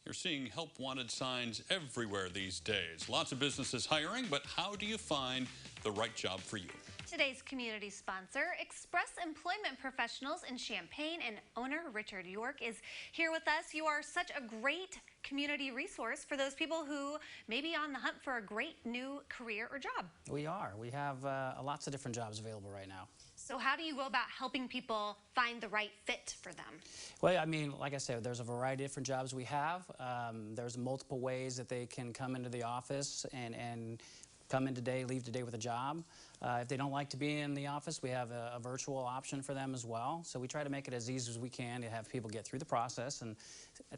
You're seeing help wanted signs everywhere these days. Lots of businesses hiring, but how do you find the right job for you? Today's community sponsor, Express Employment Professionals in Champaign, and owner Richard York is here with us. You are such a great community resource for those people who may be on the hunt for a great new career or job. We are. We have lots of different jobs available right now. So how do you go about helping people find the right fit for them? Well, I mean, like I said, there's a variety of different jobs we have. There's multiple ways that they can come into the office and come in today, leave today with a job. If they don't like to be in the office, we have a virtual option for them as well. So we try to make it as easy as we can to have people get through the process, and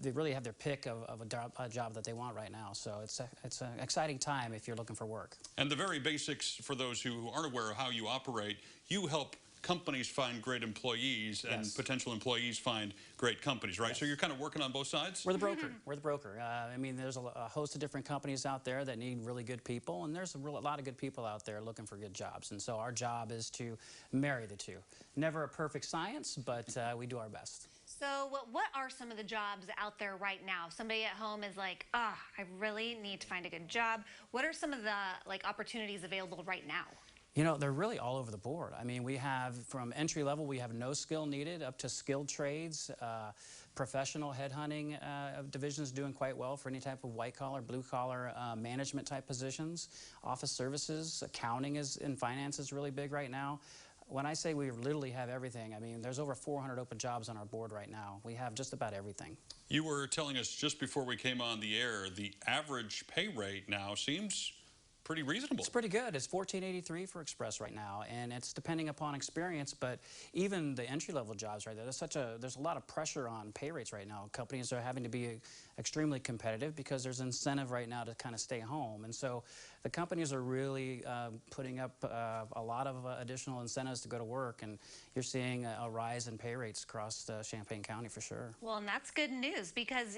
they really have their pick of a job that they want right now. So it's an exciting time if you're looking for work. And the very basics, for those who aren't aware of how you operate, you help companies find great employees and potential employees find great companies, right? Yes. So you're kind of working on both sides? We're the broker. We're the broker. I mean, there's a host of different companies out there that need really good people, and there's a lot of good people out there looking for good jobs. And so our job is to marry the two. Never a perfect science, but we do our best. So what are some of the jobs out there right now? Somebody at home is like, I really need to find a good job. What are some of the opportunities available right now? You know, they're really all over the board. I mean, we have from entry level, we have no skill needed, up to skilled trades, professional headhunting divisions doing quite well for any type of white collar, blue collar management type positions. Office services, accounting and finance is really big right now. When I say we literally have everything, I mean, there's over 400 open jobs on our board right now. We have just about everything. You were telling us just before we came on the air, the average pay rate now seems pretty reasonable. It's pretty good. It's $14.83 for Express right now, and it's depending upon experience. But even the entry-level jobs right there, there's a lot of pressure on pay rates right now. Companies are having to be extremely competitive because there's incentive right now to kind of stay home, and so the companies are really putting up a lot of additional incentives to go to work, and you're seeing a rise in pay rates across Champaign County for sure. Well, and that's good news because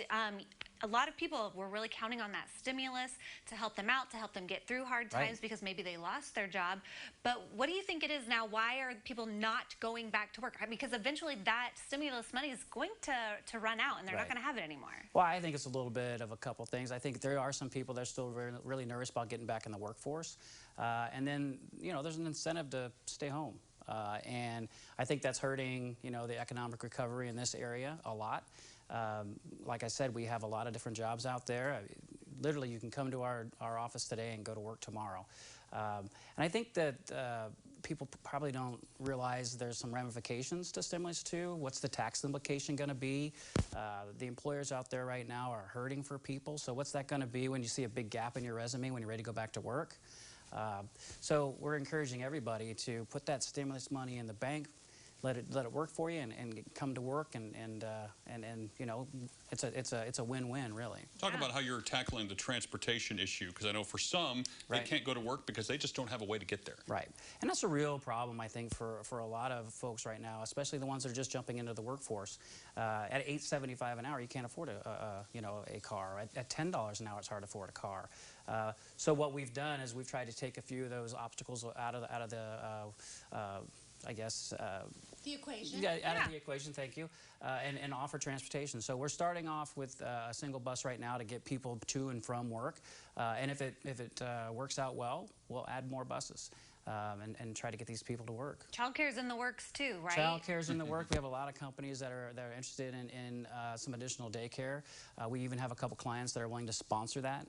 a lot of people were really counting on that stimulus to help them out, to help them get through hard times because maybe they lost their job. But what do you think it is now? Why are people not going back to work? Because eventually that stimulus money is going to run out and they're not going to have it anymore. Well, I think it's a little bit of a couple things. I think there are some people that are still really nervous about getting back in the workforce. And then, you know, there's an incentive to stay home. And I think that's hurting, you know, the economic recovery in this area a lot. Like I said, we have a lot of different jobs out there. Literally, you can come to our office today and go to work tomorrow. And I think that people probably don't realize there's some ramifications to stimulus too. What's the tax implication going to be? The employers out there right now are hurting for people. So what's that going to be when you see a big gap in your resume when you're ready to go back to work? So we're encouraging everybody to put that stimulus money in the bank, let it work for you, and come to work, and you know, it's a win-win really. Talk about how you're tackling the transportation issue, because I know for some they can't go to work because they just don't have a way to get there. Right, and that's a real problem I think for a lot of folks right now, especially the ones that are just jumping into the workforce. At $8.75 an hour, you can't afford a car. At $10 an hour, it's hard to afford a car. So what we've done is we've tried to take a few of those obstacles out of the I guess the equation. Yeah, out of the equation. Thank you, and offer transportation. So we're starting off with a single bus right now to get people to and from work, and if it works out well, we'll add more buses. And try to get these people to work. Childcare's in the works too, right? Childcare's in the work. We have a lot of companies that are interested in some additional daycare. We even have a couple clients that are willing to sponsor that.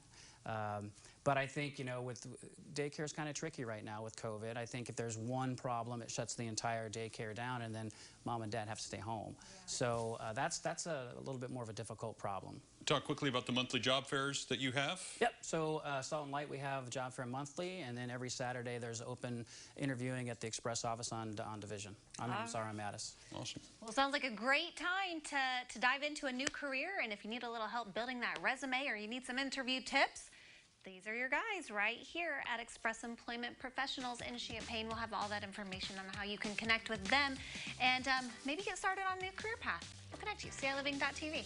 But I think, you know, with daycare is kind of tricky right now with COVID. I think if there's one problem, it shuts the entire daycare down, and then mom and dad have to stay home. Yeah. So that's a little bit more of a difficult problem. Talk quickly about the monthly job fairs that you have. Yep. So Salt and Light, we have job fair monthly, and then every Saturday there's open interviewing at the Express office on Division. I'm sorry, I'm Addis. Awesome. Well, sounds like a great time to dive into a new career, and if you need a little help building that resume or you need some interview tips, these are your guys right here at Express Employment Professionals in Champaign. We'll have all that information on how you can connect with them and maybe get started on a new career path. We'll connect you. CILiving.tv.